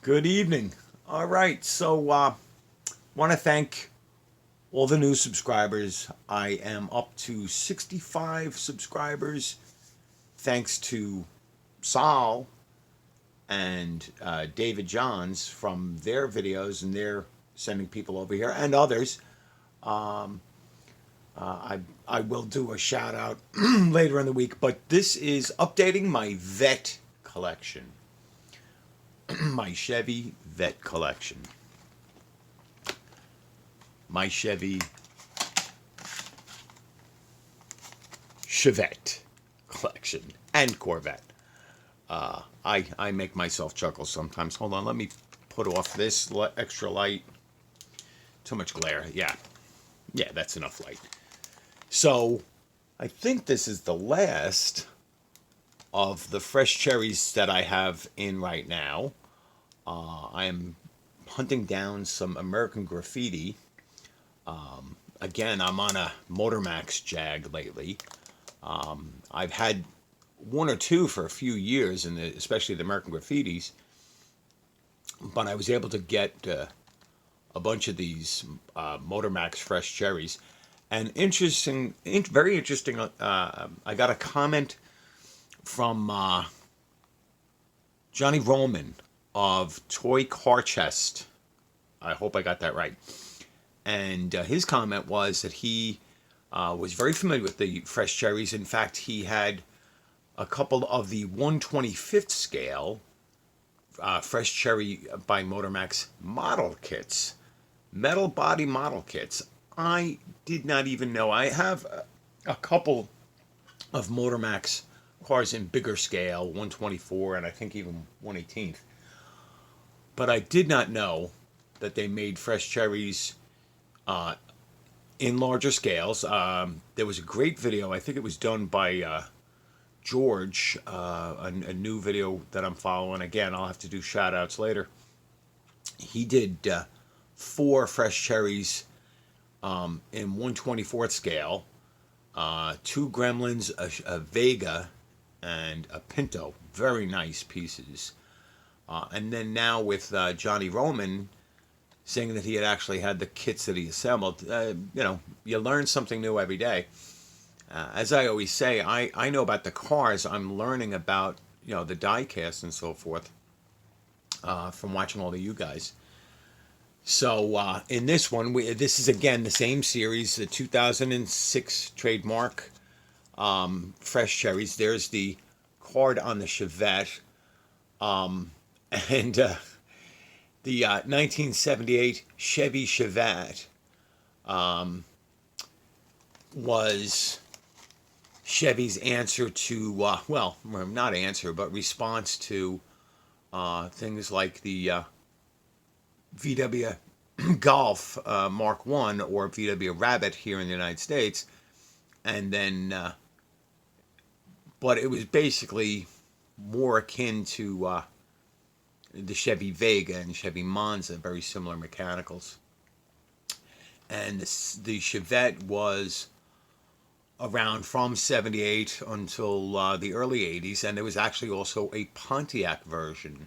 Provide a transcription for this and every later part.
Good evening. All right, so want to thank all the new subscribers. I am up to 65 subscribers thanks to Saul and David Johns from their videos, and they're sending people over here and others. I will do a shout out later in the week, but this is updating my vet collection, my Chevy vet collection. My Chevy Chevette collection and Corvette. I make myself chuckle sometimes. Hold on, let me put off this extra light. Too much glare. Yeah, that's enough light. So I think this is the last of the fresh cherries that I have in right now. I am hunting down some American Graffiti. Again, I'm on a Motormax Jag lately. I've had one or two for a few years, and especially the American Graffitis. But I was able to get a bunch of these Motormax fresh cherries, and very interesting. I got a comment from Johnny Roman of Toy Car Chest. I hope I got that right. And his comment was that he was very familiar with the fresh cherries. In fact, he had a couple of the 1/25th scale fresh cherry by Motormax model kits, metal body model kits. I did not even know. I have a couple of Motormax cars in bigger scale, 1/24 and I think even 1/18th. But I did not know that they made fresh cherries in larger scales. There was a great video. I think it was done by George, a new video that I'm following. Again, I'll have to do shout outs later. He did 4 fresh cherries in 1/24th scale, 2 Gremlins, a Vega, and a Pinto. Very nice pieces. And then now with Johnny Roman saying that he had actually had the kits that he assembled, you learn something new every day. As I always say, I know about the cars. I'm learning about the die cast and so forth from watching all of you guys. So in this one, this is again the same series, the 2006 trademark fresh cherries. There's the card on the Chevette, and the 1978 Chevy Chevette was Chevy's answer to, well, not answer, but response to things like the VW Golf Mark 1 or VW Rabbit here in the United States. And then, but it was basically more akin to the Chevy Vega and Chevy Monza, very similar mechanicals. And the Chevette was around from 78 until the early 80s, and there was actually also a Pontiac version.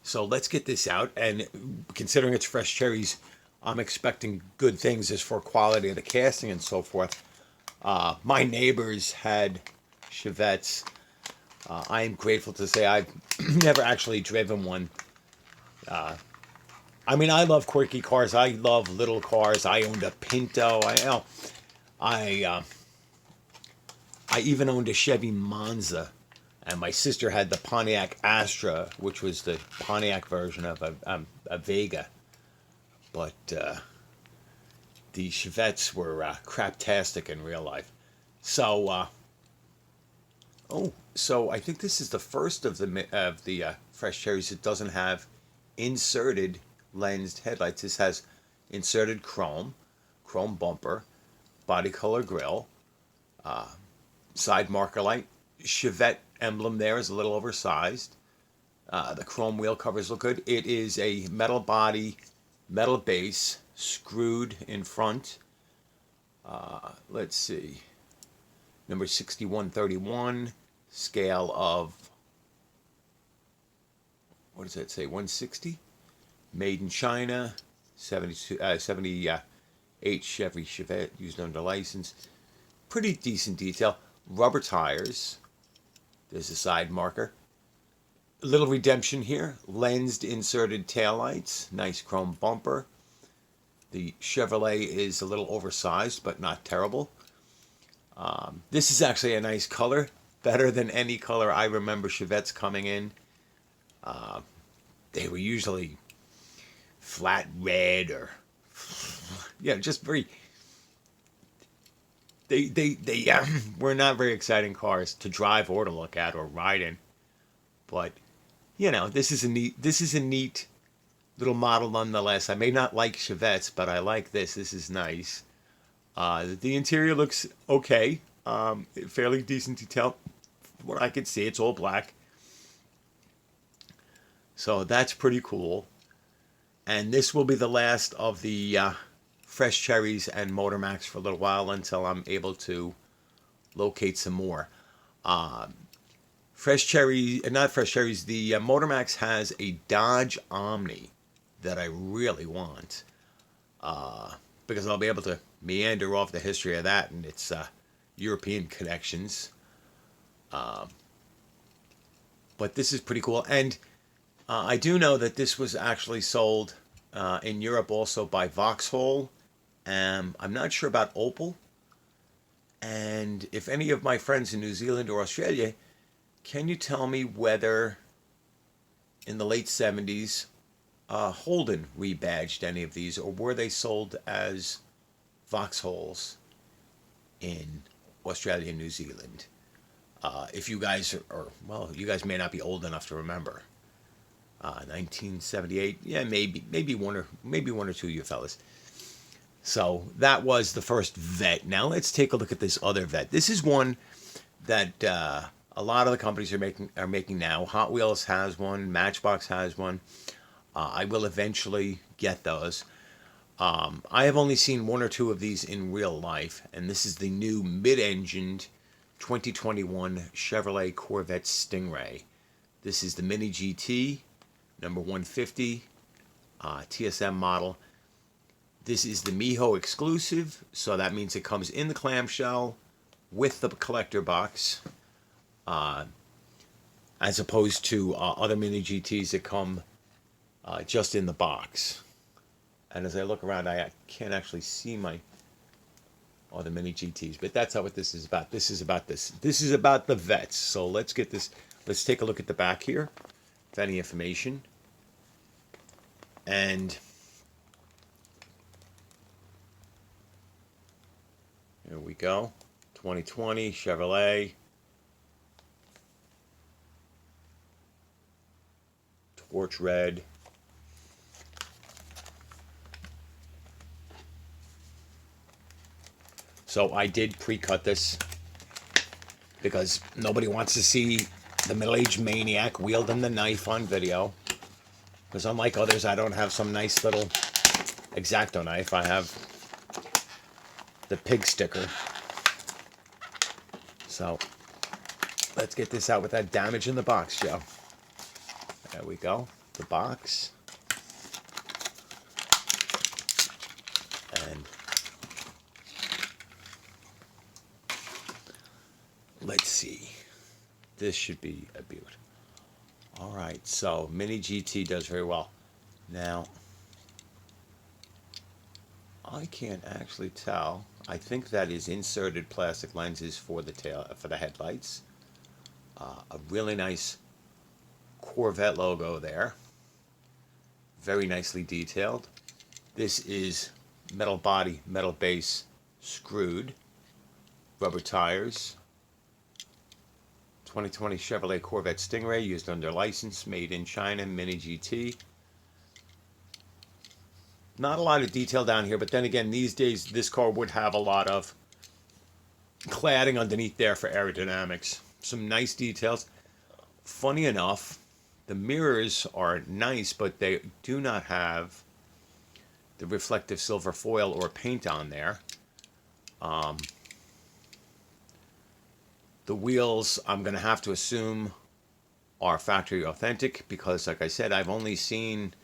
So let's get this out, and considering it's fresh cherries, I'm expecting good things as for quality of the casting and so forth. My neighbors had Chevettes. I am grateful to say I've never actually driven one. I mean, I love quirky cars. I love little cars. I owned a Pinto. I even owned a Chevy Monza, and my sister had the Pontiac Astra, which was the Pontiac version of a Vega. But the Chevettes were craptastic in real life. So, so I think this is the first of the fresh cherries that doesn't have inserted lensed headlights. This has inserted chrome bumper, body color grille, side marker light. Chevette emblem there is a little oversized. The chrome wheel covers look good. It is a metal body, metal base, screwed in front. Let's see. Number 6131, scale of what does that say? 160. Made in China. 78 Chevy Chevette used under license. Pretty decent detail. Rubber tires. There's a side marker. A little redemption here. Lensed inserted taillights. Nice chrome bumper. The Chevrolet is a little oversized, but not terrible. This is actually a nice color. Better than any color I remember Chevettes coming in. They were usually flat red or, just very. They were not very exciting cars to drive or to look at or ride in. But, this is a neat little model nonetheless. I may not like Chevettes, but I like this. This is nice. The interior looks okay. Fairly decent detail. From what I can see, it's all black. So that's pretty cool. And this will be the last of the Fresh Cherries and Motor Max for a little while until I'm able to locate some more. Fresh Cherry, not Fresh Cherries, the Motor Max has a Dodge Omni that I really want. Because I'll be able to meander off the history of that and its European connections. But this is pretty cool. And I do know that this was actually sold in Europe also by Vauxhall. I'm not sure about Opel. And if any of my friends in New Zealand or Australia, can you tell me whether in the late 70s Holden rebadged any of these, or were they sold as Vauxhalls in Australia and New Zealand? If you guys you guys may not be old enough to remember. 1978, maybe one or two of you fellas. So that was the first Vette. Now let's take a look at this other Vette. This is one that a lot of the companies are making now. Hot Wheels has one. Matchbox has one. I will eventually get those. I have only seen one or two of these in real life, and this is the new mid-engined 2021 Chevrolet Corvette Stingray. This is the Mini GT, number 150, TSM model. This is the Miho exclusive, so that means it comes in the clamshell with the collector box, as opposed to other Mini GTs that come just in the box. And as I look around, I can't actually see my other Mini GTs, but that's not what this is about. This is about this. This is about the Vettes. So let's get this. Let's take a look at the back here, if any information. And here we go. 2020 Chevrolet. Torch red. So I did pre-cut this because nobody wants to see the middle-aged maniac wielding the knife on video. Because unlike others, I don't have some nice little X-Acto knife. I have the pig sticker. So let's get this out with that damage in the box, Joe. There we go. The box. And let's see. This should be a beaut. All right, so Mini GT does very well. Now, I can't actually tell. I think that is inserted plastic lenses for the headlights. A really nice Corvette logo there. Very nicely detailed. This is metal body, metal base, screwed. Rubber tires. 2020 Chevrolet Corvette Stingray, used under license, made in China, Mini GT. Not a lot of detail down here, but then again, these days, this car would have a lot of cladding underneath there for aerodynamics. Some nice details. Funny enough, the mirrors are nice, but they do not have the reflective silver foil or paint on there. The wheels, I'm going to have to assume, are factory authentic because, like I said, I've only seen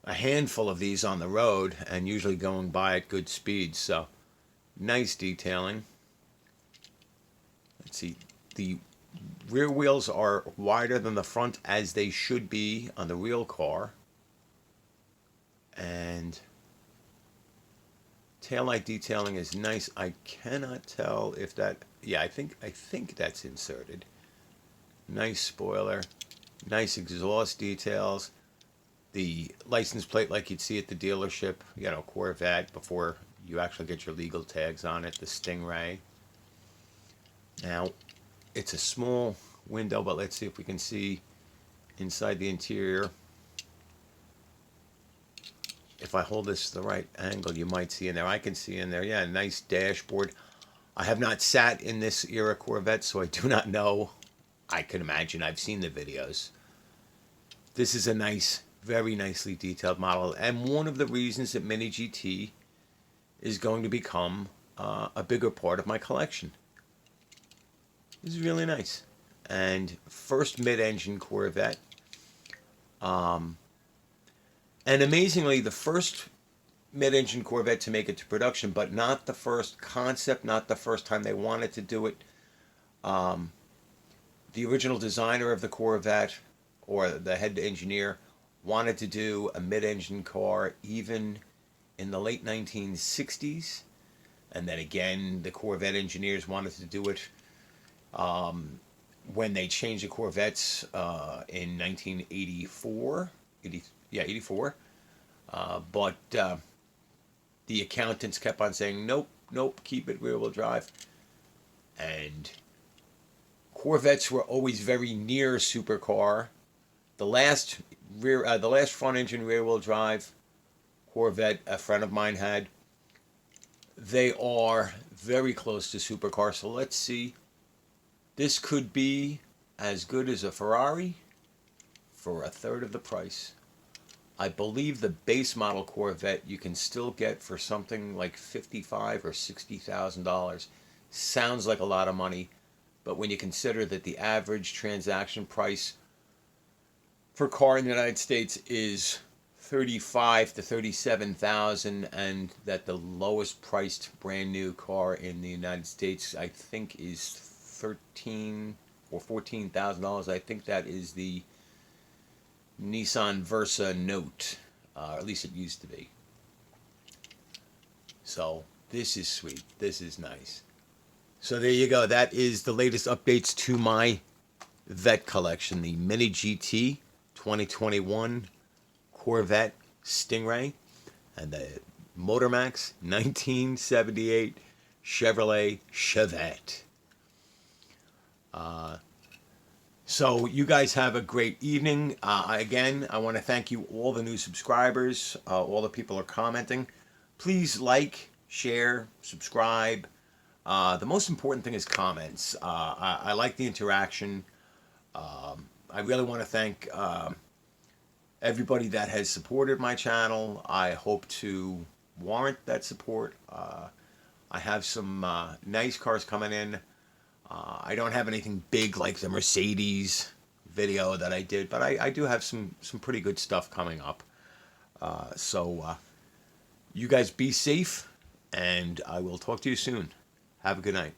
a handful of these on the road and usually going by at good speed. So nice detailing. Let's see. The rear wheels are wider than the front, as they should be on the real car. And taillight detailing is nice. I cannot tell if that, yeah, I think that's inserted. Nice spoiler, nice exhaust details. The license plate like you'd see at the dealership, Corvette, before you actually get your legal tags on it, the Stingray. Now, it's a small window, but let's see if we can see inside the interior. If I hold this the right angle, you might see in there. I can see in there, yeah, nice dashboard. I have not sat in this era Corvette, so I do not know. I can imagine. I've seen the videos. This is a nice, very nicely detailed model, and one of the reasons that Mini GT is going to become a bigger part of my collection. This is really nice. And first mid-engine Corvette. And amazingly, the first mid-engine Corvette to make it to production, but not the first concept, not the first time they wanted to do it. The original designer of the Corvette, or the head engineer, wanted to do a mid-engine car even in the late 1960s. And then again, the Corvette engineers wanted to do it when they changed the Corvettes in 1984. 84. But the accountants kept on saying, nope, keep it rear-wheel drive. And Corvettes were always very near supercar. The last front-engine rear-wheel drive Corvette a friend of mine had, they are very close to supercar. So let's see. This could be as good as a Ferrari for a third of the price. I believe the base model Corvette you can still get for something like $55,000 or $60,000. Sounds like a lot of money, but when you consider that the average transaction price for a car in the United States is $35,000 to $37,000, and that the lowest priced brand new car in the United States, I think, is $13,000 or $14,000. I think that is the Nissan Versa Note, at least it used to be. So this is sweet. This is nice. So there you go. That is the latest updates to my Vette collection, the Mini GT 2021 Corvette Stingray and the Motormax 1978 Chevrolet Chevette. So you guys have a great evening. Again, I want to thank you, all the new subscribers, all the people are commenting. Please like, share, subscribe. The most important thing is comments. I like the interaction. I really want to thank everybody that has supported my channel. I hope to warrant that support. I have some nice cars coming in. I don't have anything big like the Mercedes video that I did, but I do have some pretty good stuff coming up. So you guys be safe, and I will talk to you soon. Have a good night.